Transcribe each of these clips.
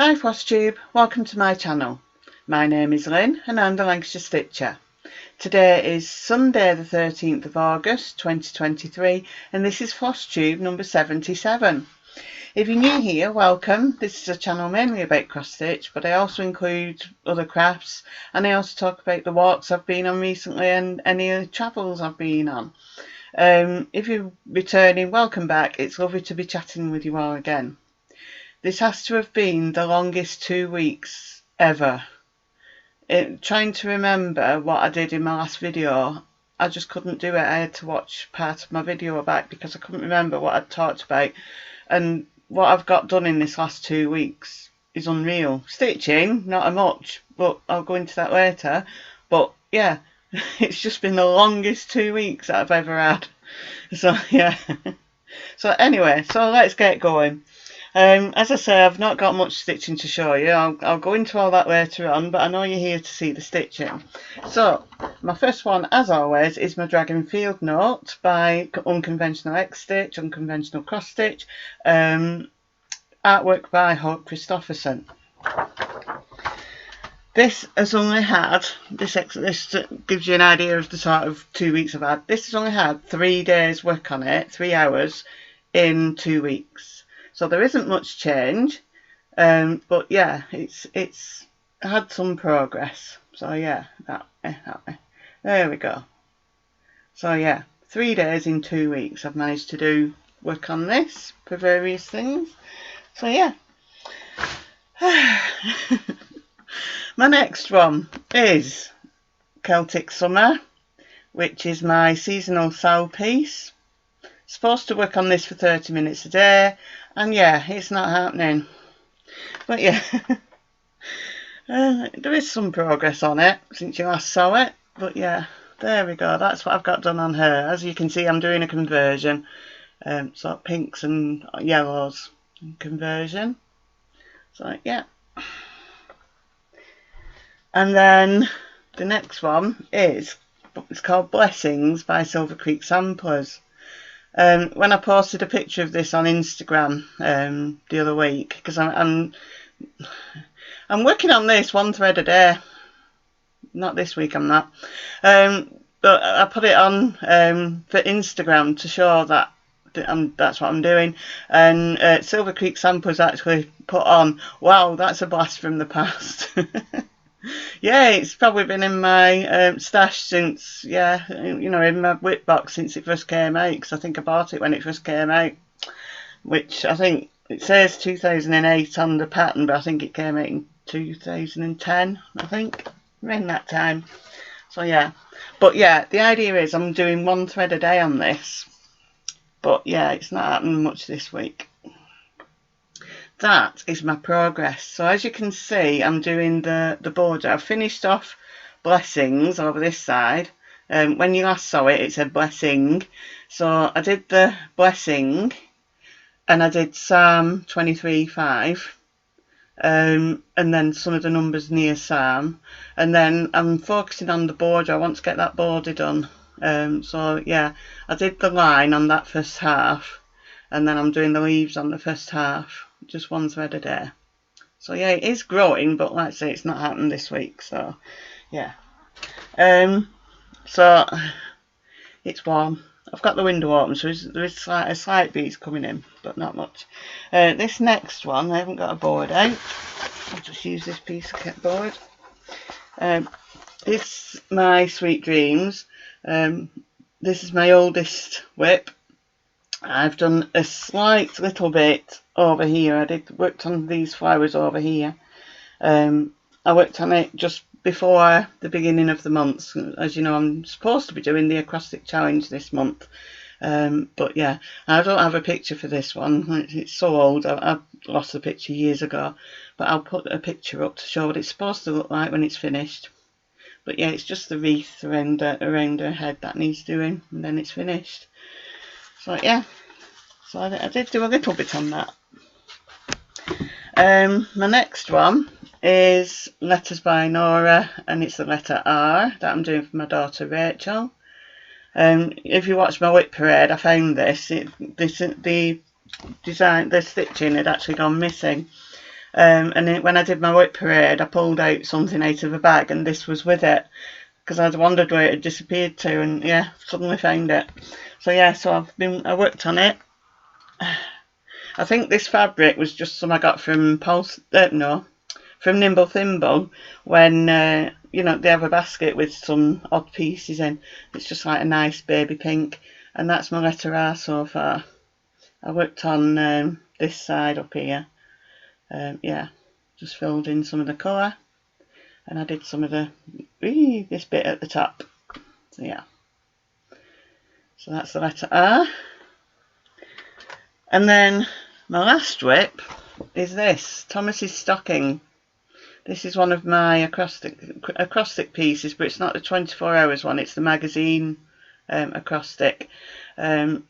Hi Flosstube, welcome to my channel. My name is Lynn and I'm the Lancashire Stitcher. Today is Sunday the 13th of August 2023 and this is Flosstube number 77. If you're new here, welcome. This is a channel mainly about cross stitch, but I also include other crafts and I also talk about the walks I've been on recently and any of the travels I've been on. If you're returning, welcome back. It's lovely to be chatting with you all again. This has to have been the longest 2 weeks ever. Trying to remember what I did in my last video, I just couldn't do it. I had to watch part of my video back because I couldn't remember what I'd talked about. And what I've got done in this last 2 weeks is unreal. Stitching, not a much, but I'll go into that later. But yeah, it's just been the longest 2 weeks that I've ever had. So yeah. So anyway, so let's get going. As I say, I've not got much stitching to show you. I'll go into all that later on, but I know you're here to see the stitching. So, my first one, as always, is my Dragon Field Note by UnconventionalXStitch, Unconventional Cross Stitch, artwork by Hope Christopherson. This has only had, this gives you an idea of the sort of 2 weeks I've had. This has only had 3 days work on it, 3 hours in 2 weeks. So there isn't much change, but yeah, it's had some progress. So yeah, that way. There we go. So yeah, 3 days in 2 weeks I've managed to do work on this for various things. So yeah. My next one is Celtic Summer, which is my seasonal sow piece. Supposed to work on this for 30 minutes a day, and yeah, it's not happening. But yeah, there is some progress on it since you last saw it. But yeah, there we go. That's what I've got done on her. As you can see, I'm doing a conversion. So pinks and yellows conversion. So yeah. And then the next one is, it's called Blessings by Silver Creek Samplers. When I posted a picture of this on Instagram the other week, because I'm working on this one thread a day. Not this week, I'm not. But I put it on for Instagram to show that that's what I'm doing. And Silver Creek Samplers actually put on, wow, that's a blast from the past. Yeah, it's probably been in my stash since, yeah, you know, in my whip box since it first came out, because I think I bought it when it first came out, which I think it says 2008 on the pattern, but I think it came out in 2010, I think, around that time. So yeah, but yeah, the idea is I'm doing one thread a day on this, but yeah, it's not happening much this week. That is my progress. So as you can see, I'm doing the border. I've finished off Blessings over this side. When you last saw it, it said Blessing. So I did the Blessing and I did Psalm 23:5. And then some of the numbers near Psalm. And then I'm focusing on the border. I want to get that border done. So yeah, I did the line on that first half. And then I'm doing the leaves on the first half. Just one thread a day. So yeah, it is growing, but like I say, it's not happened this week. So yeah. So it's warm. I've got the window open, so there is a slight breeze coming in, but not much. This next one, I haven't got a board out. I'll just use this piece of kit board. It's my Sweet Dreams. This is my oldest whip. I've done a slight little bit over here. I worked on these flowers over here. I worked on it just before the beginning of the month. As you know, I'm supposed to be doing the acrostic challenge this month. But yeah, I don't have a picture for this one. It's so old. I lost the picture years ago. But I'll put a picture up to show what it's supposed to look like when it's finished. But yeah, it's just the wreath around her head that needs doing, and then it's finished. So yeah, so I did do a little bit on that. My next one is Letters by Nora, and it's the letter R that I'm doing for my daughter Rachel. If you watch my whip parade, I found this. The stitching had actually gone missing. And when I did my whip parade, I pulled out something out of a bag, and this was with it, because I'd wondered where it had disappeared to, and yeah, suddenly found it. So yeah, so I worked on it. I think this fabric was just some I got from from Nimble Thimble, when you know, they have a basket with some odd pieces in. It's just like a nice baby pink, and that's my letter R so far. I worked on this side up here. Yeah, just filled in some of the colour, and I did some of the this bit at the top. So yeah, so that's the letter R. And then my last whip is this Thomas's stocking. This is one of my acrostic pieces, but it's not the 24 hours one, it's the magazine acrostic. And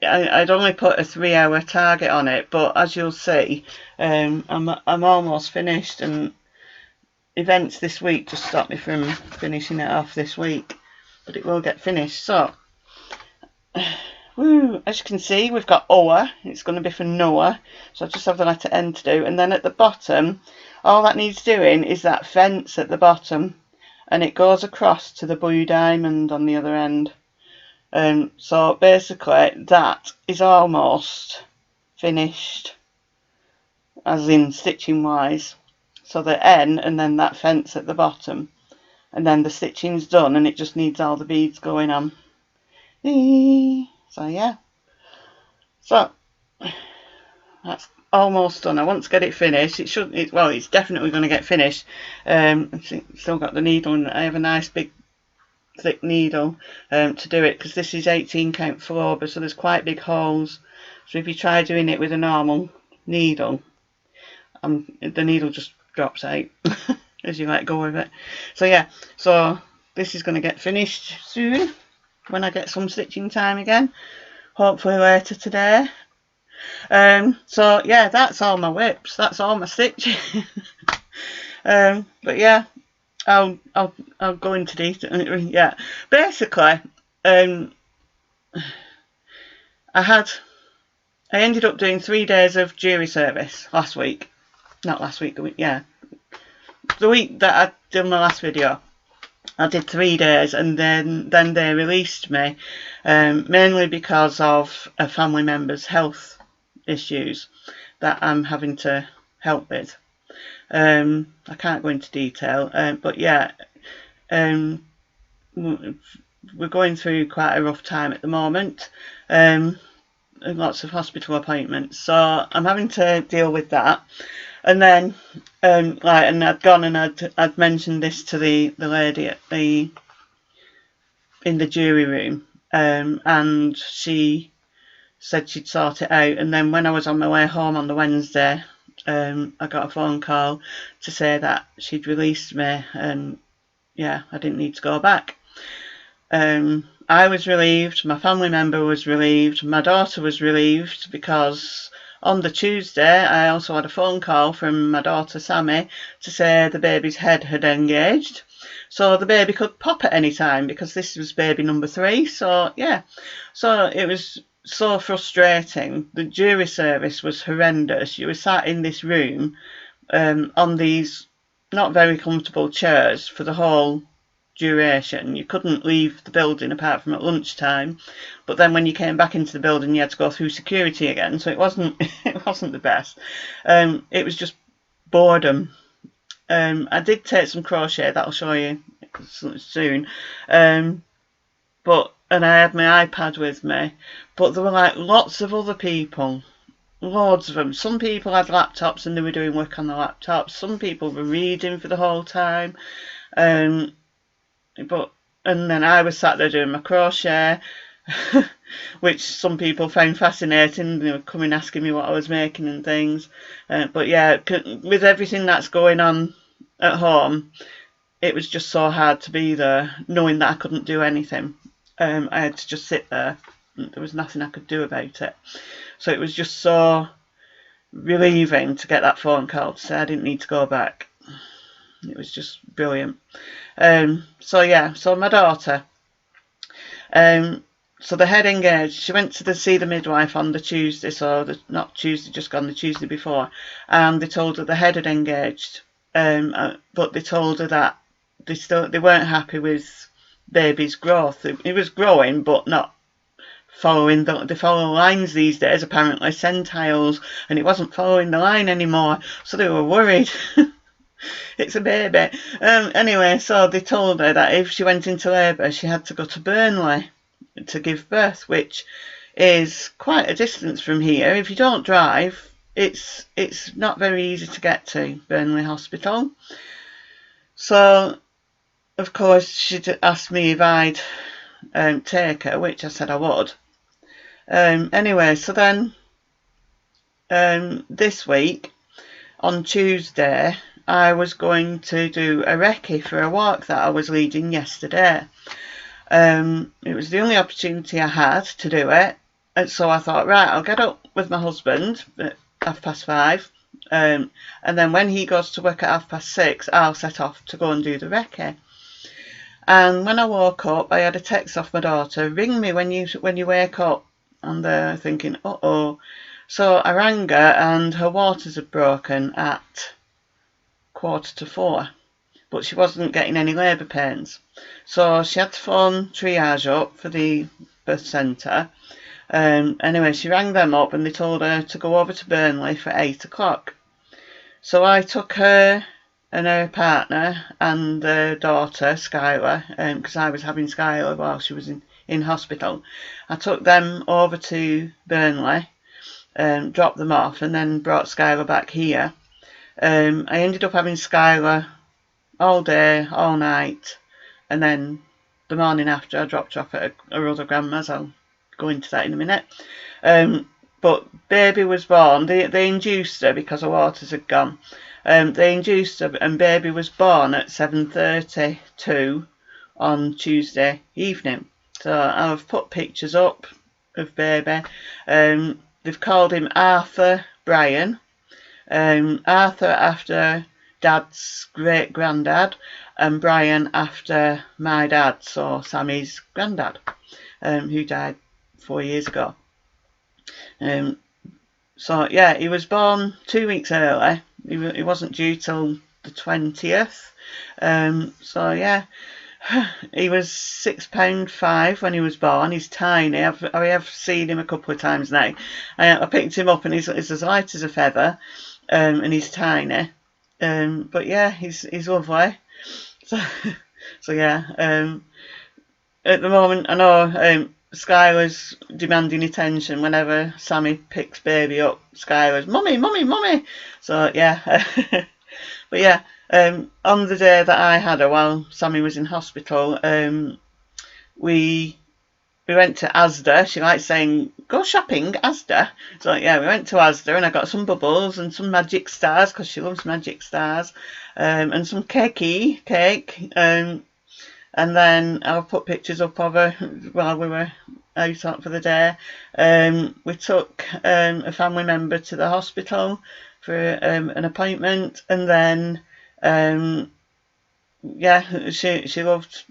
I'd only put a 3-hour target on it, but as you'll see, I'm almost finished, and events this week just stopped me from finishing it off this week, but it will get finished. So woo, as you can see, we've got OR, it's going to be for Noah, so I just have the letter N to do, and then at the bottom, all that needs doing is that fence at the bottom, and it goes across to the blue diamond on the other end. So basically that is almost finished, as in stitching wise. So the N and then that fence at the bottom, and then the stitching's done, and it just needs all the beads going on. So yeah, so that's almost done. I want to get it finished. Well, it's definitely going to get finished. Still got the needle, and I have a nice big thick needle to do it, because this is 18 count Flosstube, so there's quite big holes. So if you try doing it with a normal needle, the needle just drops out as you let go of it. So yeah, so this is going to get finished soon when I get some stitching time again, hopefully later today. So yeah, that's all my whips, that's all my stitching. But yeah, I'll go into detail. Yeah, basically, I ended up doing 3 days of jury service last week. Not last week, the week, yeah, the week that I did my last video. I did 3 days, and then they released me, mainly because of a family member's health issues that I'm having to help with. I can't go into detail, but yeah, we're going through quite a rough time at the moment, lots of hospital appointments, so I'm having to deal with that. And then and I'd gone and I'd mentioned this to the lady in the jury room, and she said she'd sort it out. And then when I was on my way home on the Wednesday, I got a phone call to say that she'd released me, and yeah, I didn't need to go back. I was relieved, my family member was relieved, my daughter was relieved, because on the Tuesday I also had a phone call from my daughter Sammy to say the baby's head had engaged, so the baby could pop at any time, because this was baby number 3. So yeah, so it was so frustrating. The jury service was horrendous. You were sat in this room on these not very comfortable chairs for the whole duration. You couldn't leave the building apart from at lunchtime, but then when you came back into the building you had to go through security again, so it wasn't the best. It was just boredom. I did take some crochet that I'll show you soon, and I had my iPad with me, but there were like lots of other people, loads of them. Some people had laptops and they were doing work on the laptops, some people were reading for the whole time, and then I was sat there doing my crochet, which some people found fascinating. They were coming asking me what I was making and things, but yeah, with everything that's going on at home, it was just so hard to be there knowing that I couldn't do anything. I had to just sit there. There was nothing I could do about it. So it was just so relieving to get that phone call to say I didn't need to go back. It was just brilliant. So yeah, so my daughter, so they had engaged. She went to see the midwife on the Tuesday, so not Tuesday, just gone, the Tuesday before, and they told her the head had engaged. But they told her that they weren't happy with baby's growth. It was growing, but not following they follow lines these days, apparently, centiles, and it wasn't following the line anymore. So they were worried. It's a baby. Anyway, so they told her that if she went into labour, she had to go to Burnley to give birth, which is quite a distance from here. If you don't drive, it's not very easy to get to Burnley Hospital. So, of course, she asked me if I'd take her, which I said I would. Anyway, so then this week, on Tuesday, I was going to do a recce for a walk that I was leading yesterday. It was the only opportunity I had to do it, and so I thought, right, I'll get up with my husband at 5:30, and then when he goes to work at 6:30, I'll set off to go and do the recce. And when I woke up, I had a text off my daughter, ring me when you wake up, and thinking, uh-oh. So I rang her, and her waters had broken at 3:45, but she wasn't getting any labour pains. So she had to phone triage up for the birth centre. Anyway, she rang them up and they told her to go over to Burnley for 8 o'clock. So I took her and her partner and their daughter, Skylar, because I was having Skylar while she was in hospital. I took them over to Burnley, dropped them off, and then brought Skylar back here. I ended up having Skylar all day, all night, and then the morning after I dropped her off at her other grandma's. I'll go into that in a minute. But baby was born. They induced her because her waters had gone. They induced her, and baby was born at 7:32 on Tuesday evening. So I've put pictures up of baby. They've called him Arthur Brian. Arthur after Dad's great granddad, and Brian after my dad, so Sammy's granddad, who died 4 years ago. So yeah, he was born 2 weeks early. He wasn't due till the 20th. So yeah, he was £6.5 when he was born. He's tiny. I have seen him a couple of times now. I picked him up and he's as light as a feather, and he's tiny. But yeah, he's lovely. So yeah. At the moment, I know Skylar's demanding attention. Whenever Sammy picks baby up, Skylar's mummy, mummy, mummy. So yeah. But yeah, on the day that I had her while Sammy was in hospital, we went to Asda. She likes saying, go shopping, Asda. So yeah, we went to Asda and I got some bubbles and some magic stars because she loves magic stars, and some cake. And then I'll put pictures up of her while we were out for the day. We took a family member to the hospital for an appointment, and then yeah, she loved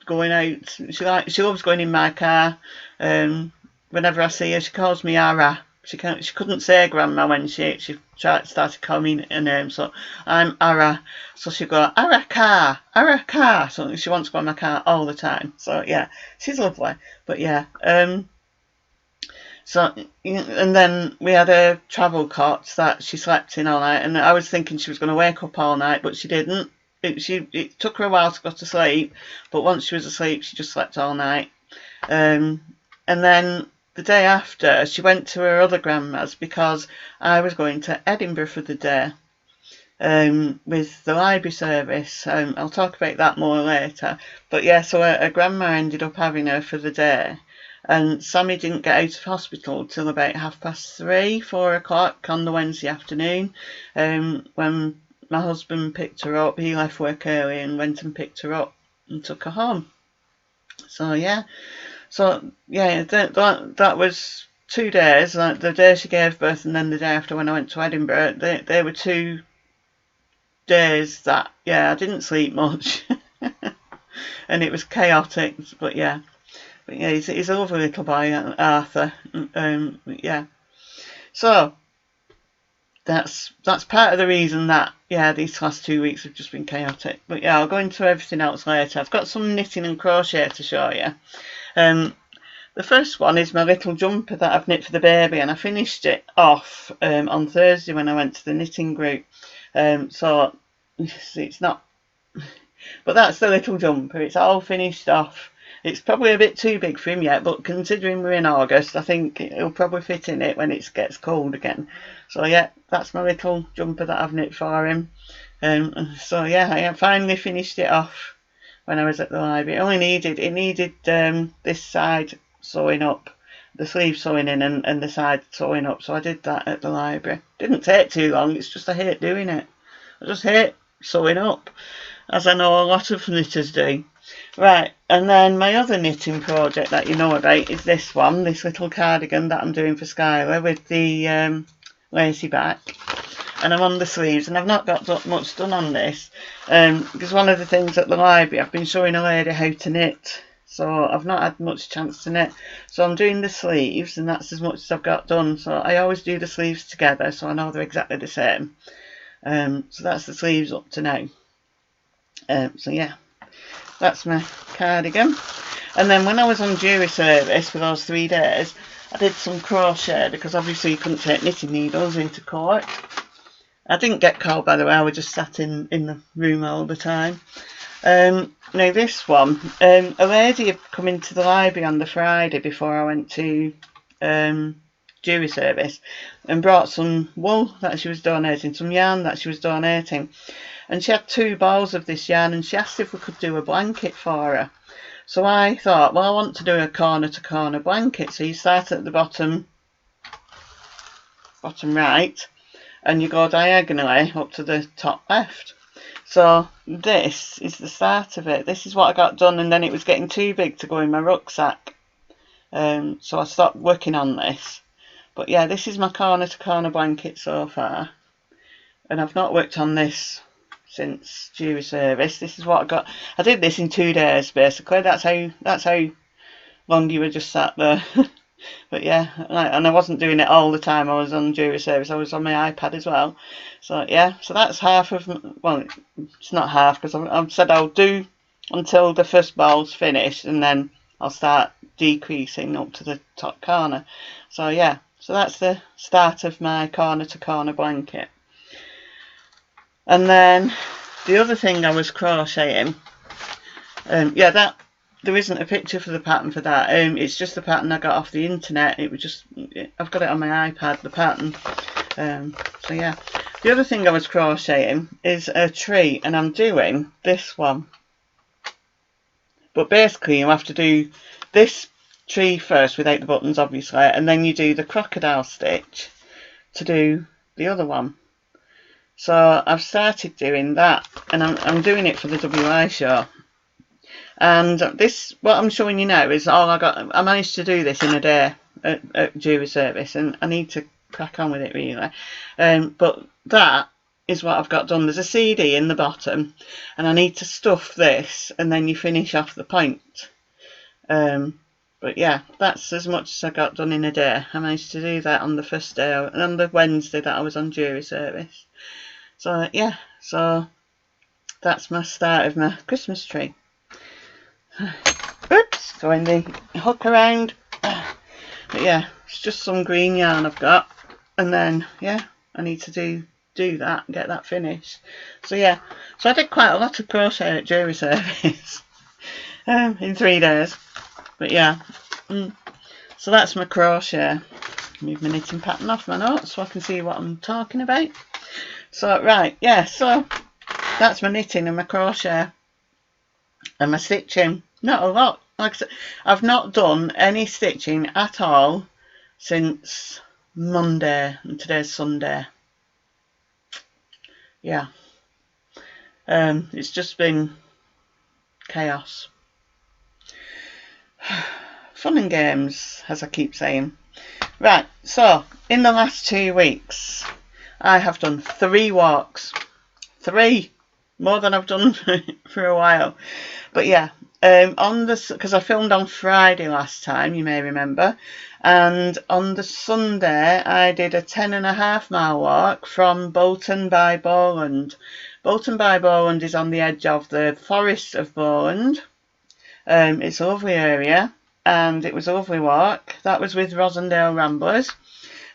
going out. She loves going in my car. Whenever I see her, she calls me Ara. She couldn't say grandma when she started calling me a name, so I'm Ara. So she'd go, Ara car. So she wants to go in my car all the time. So yeah, she's lovely. But yeah, so, and then we had a travel cot that she slept in all night, and I was thinking she was going to wake up all night, but she didn't. It took her a while to go to sleep, but once she was asleep, she just slept all night. And then the day after, she went to her other grandma's because I was going to Edinburgh for the day with the library service. I'll talk about that more later. But yeah, so her grandma ended up having her for the day. And Sammy didn't get out of hospital till about 3:30, 4 o'clock on the Wednesday afternoon. When my husband picked her up, he left work early and went and picked her up and took her home. So yeah, that was 2 days. Like the day she gave birth and then the day after when I went to Edinburgh. They were 2 days that I didn't sleep much, and it was chaotic. But yeah. But yeah, he's a lovely little boy, Arthur. Yeah. So that's part of the reason that, yeah, these last 2 weeks have just been chaotic. But yeah, I'll go into everything else later. I've got some knitting and crochet to show you. The first one is my little jumper that I've knit for the baby, and I finished it off on Thursday when I went to the knitting group. So it's not, but that's the little jumper. It's all finished off. It's probably a bit too big for him yet, but considering we're in August, I think it'll probably fit in it when it gets cold again. So yeah, that's my little jumper that I've knit for him. So yeah, I finally finished it off when I was at the library. It needed this side sewing up, the sleeve sewing in and the side sewing up, so I did that at the library. Didn't take too long. It's just I hate doing it. I just hate sewing up, as I know a lot of knitters do. Right, and then my other knitting project that you know about is this one, this little cardigan that I'm doing for Skylar with the lacy back, and I'm on the sleeves, and I've not got much done on this because one of the things at the library, I've been showing a lady how to knit, so I've not had much chance to knit. So I'm doing the sleeves, and that's as much as I've got done. So I always do the sleeves together, so I know they're exactly the same. So that's the sleeves up to now. So yeah, that's my cardigan. And then when I was on jury service for those 3 days, I did some crochet, because obviously you couldn't take knitting needles into court. I didn't get cold, by the way. I was just sat in the room all the time. Now this one, a lady had come into the library on the Friday before I went to jury service, and brought some wool that she was donating, some yarn that she was donating, and she had 2 balls of this yarn, and she asked if we could do a blanket for her. So I thought, well, I want to do a corner to corner blanket. So you start at the bottom right, and you go diagonally up to the top left. So this is the start of it. This is what I got done, and then it was getting too big to go in my rucksack. So I stopped working on this. But yeah, this is my corner to corner blanket so far. And I've not worked on this since jury service. This is what I got. I did this in 2 days basically. That's how long you were just sat there. But yeah, and I wasn't doing it all the time. I was on jury service. I was on my iPad as well. So yeah, so that's half of, well, it's not half, because I've said I'll do until the first ball's finished, and then I'll start decreasing up to the top corner. So yeah, so that's the start of my corner to corner blanket. And then the other thing I was crocheting, yeah, that there isn't a picture for the pattern for that. It's just the pattern I got off the internet. It was just, I've got it on my iPad, the pattern. So yeah, the other thing I was crocheting is a tree, and I'm doing this one. But basically you have to do this tree first without the buttons, obviously, and then you do the crocodile stitch to do the other one. So I've started doing that, and I'm doing it for the WI show. And this, what I'm showing you now, is all I got. I managed to do this in a day at jury service, and I need to crack on with it really. But that is what I've got done. There's a CD in the bottom, and I need to stuff this, and then you finish off the point. But yeah, that's as much as I got done in a day. I managed to do that on the first day, and on the Wednesday that I was on jury service. So yeah, so that's my start of my Christmas tree. Oops, going the hook around. But yeah, it's just some green yarn I've got, and then yeah, I need to do that and get that finished. So yeah, so I did quite a lot of crochet at jury service in 3 days. But yeah, so that's my crochet. Move my knitting pattern off my notes so I can see what I'm talking about. So right, yeah, so that's my knitting and my crochet and my stitching. Not a lot. Like I said, I've not done any stitching at all since Monday, and today's Sunday. Yeah, it's just been chaos. Fun and games, as I keep saying. Right, so in the last 2 weeks I have done 3 walks. 3! More than I've done for a while. But yeah, because I filmed on Friday last time, you may remember, and on the Sunday I did a 10.5 mile walk from Bolton by Bowland. Bolton by Bowland is on the edge of the Forest of Bowland. It's a lovely area, and it was a lovely walk. That was with Rosendale Ramblers.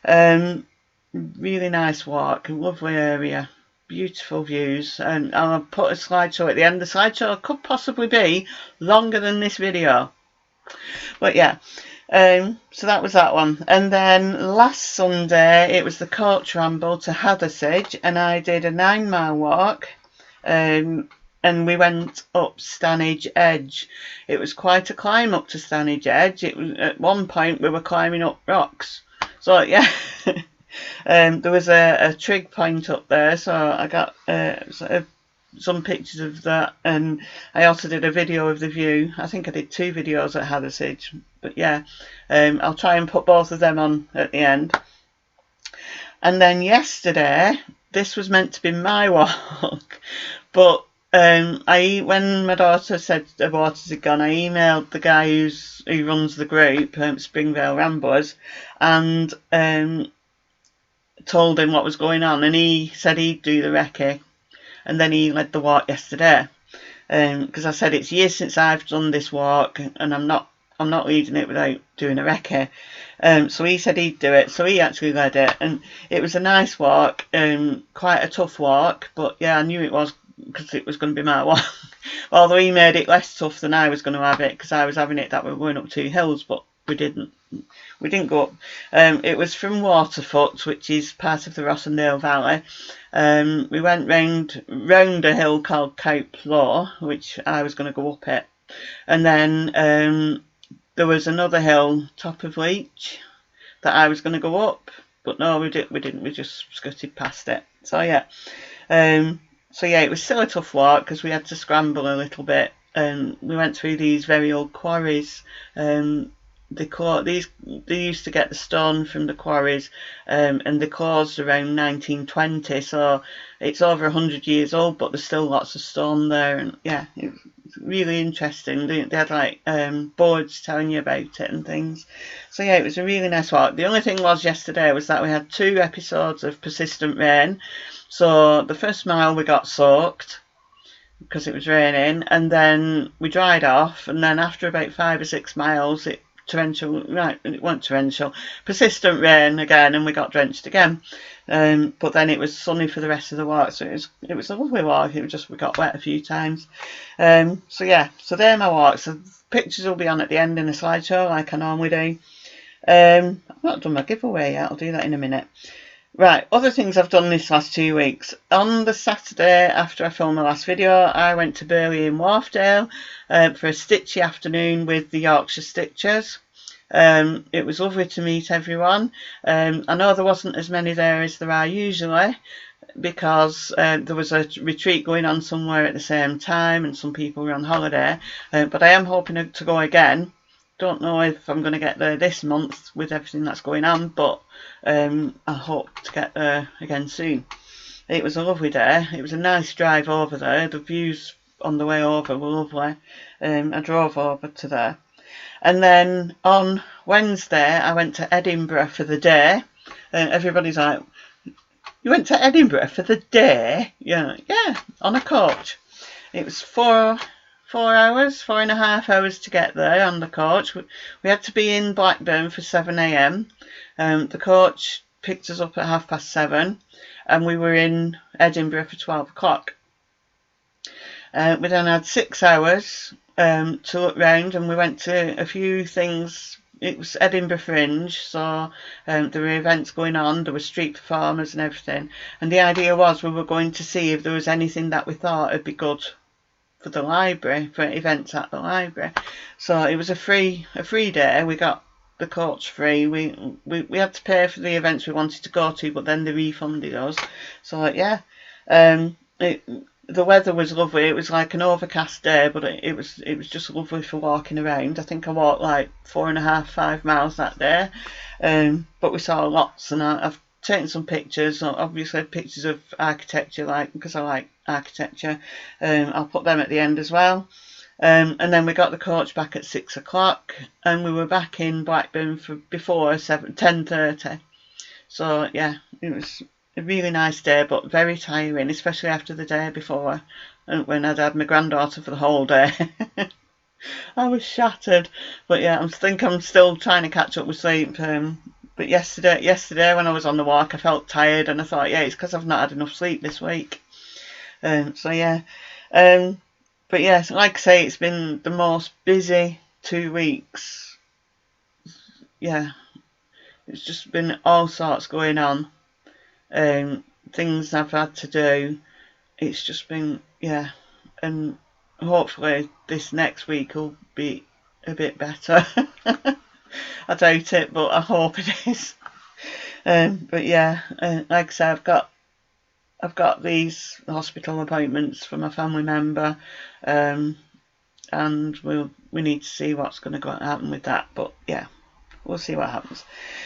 Really nice walk, lovely area, beautiful views, and I'll put a slideshow at the end. The slideshow could possibly be longer than this video, but yeah. So that was that one. And then last Sunday it was the coach ramble to Hathersage, and I did a 9 mile walk, and we went up Stanage Edge. It was quite a climb up to Stanage Edge. It was, at one point we were climbing up rocks, so yeah. There was a trig point up there, so I got some pictures of that, and I also did a video of the view. I think I did 2 videos at Hathersage, but yeah, I'll try and put both of them on at the end. And then yesterday, this was meant to be my walk, but when my daughter said the waters had gone, I emailed the guy who runs the group, Springvale Ramblers, and told him what was going on, and he said he'd do the recce, and then he led the walk yesterday, because I said it's years since I've done this walk, and I'm not leading it without doing a recce. So he said he'd do it, so he actually led it, and it was a nice walk, quite a tough walk, but yeah, I knew it was, because it was going to be my walk. Although he made it less tough than I was going to have it, because I was having it that we were going up 2 hills, but we didn't go up. It was from Waterfoot, which is part of the Rossendale Valley. We went round a hill called Cope Law, which I was going to go up it, and then there was another hill, Top of Leach, that I was going to go up, but no, we didn't. We just scutted past it. So yeah, it was still a tough walk because we had to scramble a little bit. We went through these very old quarries. They used to get the stone from the quarries, and they closed around 1920, so it's over 100 years old, but there's still lots of stone there, and yeah, it was really interesting. They had like boards telling you about it and things. So yeah, it was a really nice walk. The only thing was yesterday was that we had 2 episodes of persistent rain. So the first mile we got soaked because it was raining, and then we dried off, and then after about 5 or 6 miles it went torrential, persistent rain again, and we got drenched again. But then it was sunny for the rest of the walk, so it was a lovely walk. It was just we got wet a few times. So yeah, so they're my walks. So pictures will be on at the end in a slideshow like I normally do. I've not done my giveaway yet. I'll do that in a minute. Right, other things I've done this last 2 weeks. On the Saturday after I filmed my last video, I went to Burley in Wharfdale for a stitchy afternoon with the Yorkshire Stitchers. It was lovely to meet everyone. I know there wasn't as many there as there are usually, because there was a retreat going on somewhere at the same time and some people were on holiday, but I am hoping to go again. Don't know if I'm going to get there this month with everything that's going on, but I hope to get there again soon. It was a lovely day. It was a nice drive over there. The views on the way over were lovely. I drove over to there. And then on Wednesday I went to Edinburgh for the day. Everybody's like, you went to Edinburgh for the day? Yeah, on a coach. It was 4.5 hours to get there on the coach. We had to be in Blackburn for 7 AM. The coach picked us up at 7:30, and we were in Edinburgh for 12 o'clock. We then had 6 hours to look round, and we went to a few things. It was Edinburgh Fringe, so there were events going on. There were street performers and everything, and the idea was we were going to see if there was anything that we thought would be good for the library, for events at the library. So it was a free day. We got the coach free. We had to pay for the events we wanted to go to, but then they refunded us. So yeah, the weather was lovely. It was like an overcast day, but it was just lovely for walking around. I think I walked like 4.5-5 miles that day, but we saw lots, and I've taken some pictures. Obviously pictures of architecture, because I like architecture. I'll put them at the end as well. And then we got the coach back at 6 o'clock, and we were back in Blackburn for before 10:30. So yeah, it was a really nice day, but very tiring, especially after the day before, when I'd had my granddaughter for the whole day. I was shattered, but yeah, I think I'm still trying to catch up with sleep. But yesterday when I was on the walk, I felt tired, and I thought, yeah, it's because I've not had enough sleep this week. So yeah, but yes, like I say, it's been the most busy 2 weeks. Yeah, it's just been all sorts going on. Things I've had to do. It's just been, yeah, and hopefully this next week will be a bit better. I doubt it, but I hope it is. But yeah, like I say, I've got these hospital appointments for my family member, and we need to see what's going to happen with that. But yeah, we'll see what happens.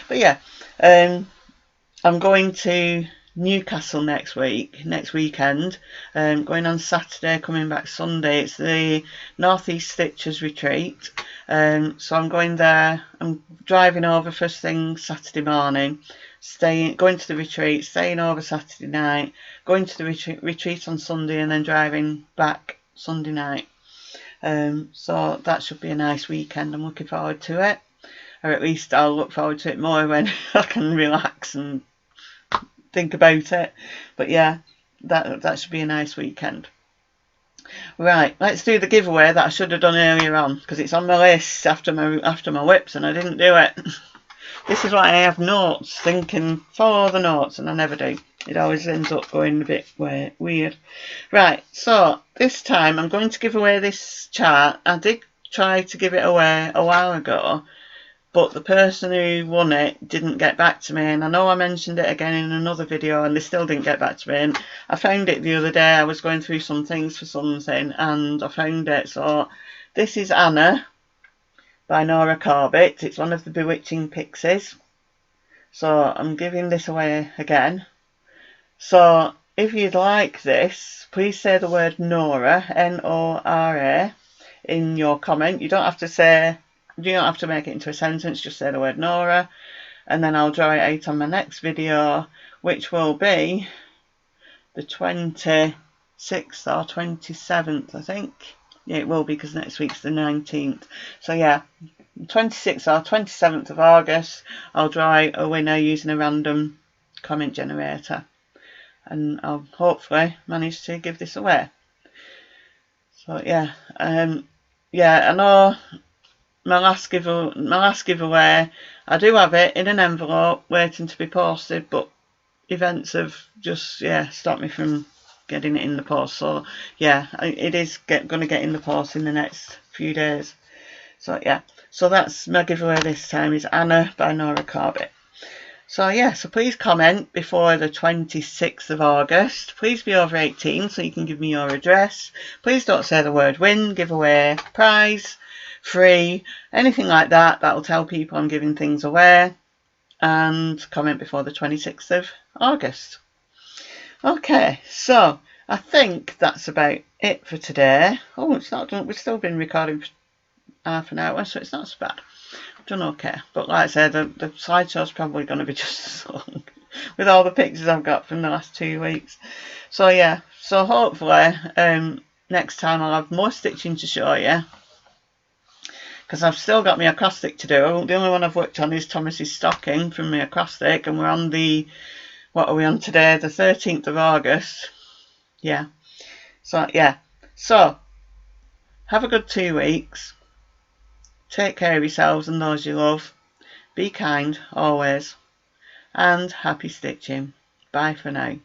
But yeah, I'm going to Newcastle next weekend. Going on Saturday, coming back Sunday. It's the Northeast Stitchers retreat. So I'm going there. I'm driving over first thing Saturday morning, going to the retreat, staying over Saturday night, going to the retreat on Sunday, and then driving back Sunday night. So that should be a nice weekend. I'm looking forward to it, or at least I'll look forward to it more when I can relax and think about it. But yeah, that should be a nice weekend. Right, let's do the giveaway that I should have done earlier on, because it's on my list after my whips and I didn't do it. This is why I have notes, thinking follow the notes, and I never do. It always ends up going a bit weird. Right, so this time I'm going to give away this chart. I did try to give it away a while ago, but the person who won it didn't get back to me, and I know I mentioned it again in another video and they still didn't get back to me, and I found it the other day. I was going through some things for something and I found it. So this is Anna by Nora Corbett. It's one of the Bewitching Pixies. So I'm giving this away again. So if you'd like this, please say the word Nora, N-O-R-A, in your comment. You don't have to make it into a sentence, just say the word Nora, and then I'll draw it out on my next video, which will be the 26th or 27th, I think. Yeah, it will be, because next week's the 19th. So yeah, 26th or 27th of August, I'll draw a winner using a random comment generator, and I'll hopefully manage to give this away. So yeah, yeah, I know my last giveaway, I do have it in an envelope waiting to be posted, but events have just stopped me from getting it in the post. So yeah, it is going to get in the post in the next few days. So yeah, so that's my giveaway this time, is Anna by Nora Corbett. So yeah, so please comment before the 26th of August. Please be over 18 so you can give me your address. Please don't say the word win, giveaway, prize, free, anything like that. That'll tell people I'm giving things away. And comment before the 26th of August. Okay, so I think that's about it for today. Oh, it's not done. We've still been recording for half an hour, so it's not so bad. I've done okay. But like I said, the slideshow's probably going to be just as long with all the pictures I've got from the last 2 weeks. So yeah, so hopefully next time I'll have more stitching to show you, because I've still got my acrostic to do. The only one I've worked on is Thomas's stocking from my acrostic, and we're on what are we on today? The 13th of August. Yeah. So yeah. So have a good 2 weeks. Take care of yourselves and those you love. Be kind always. And happy stitching. Bye for now.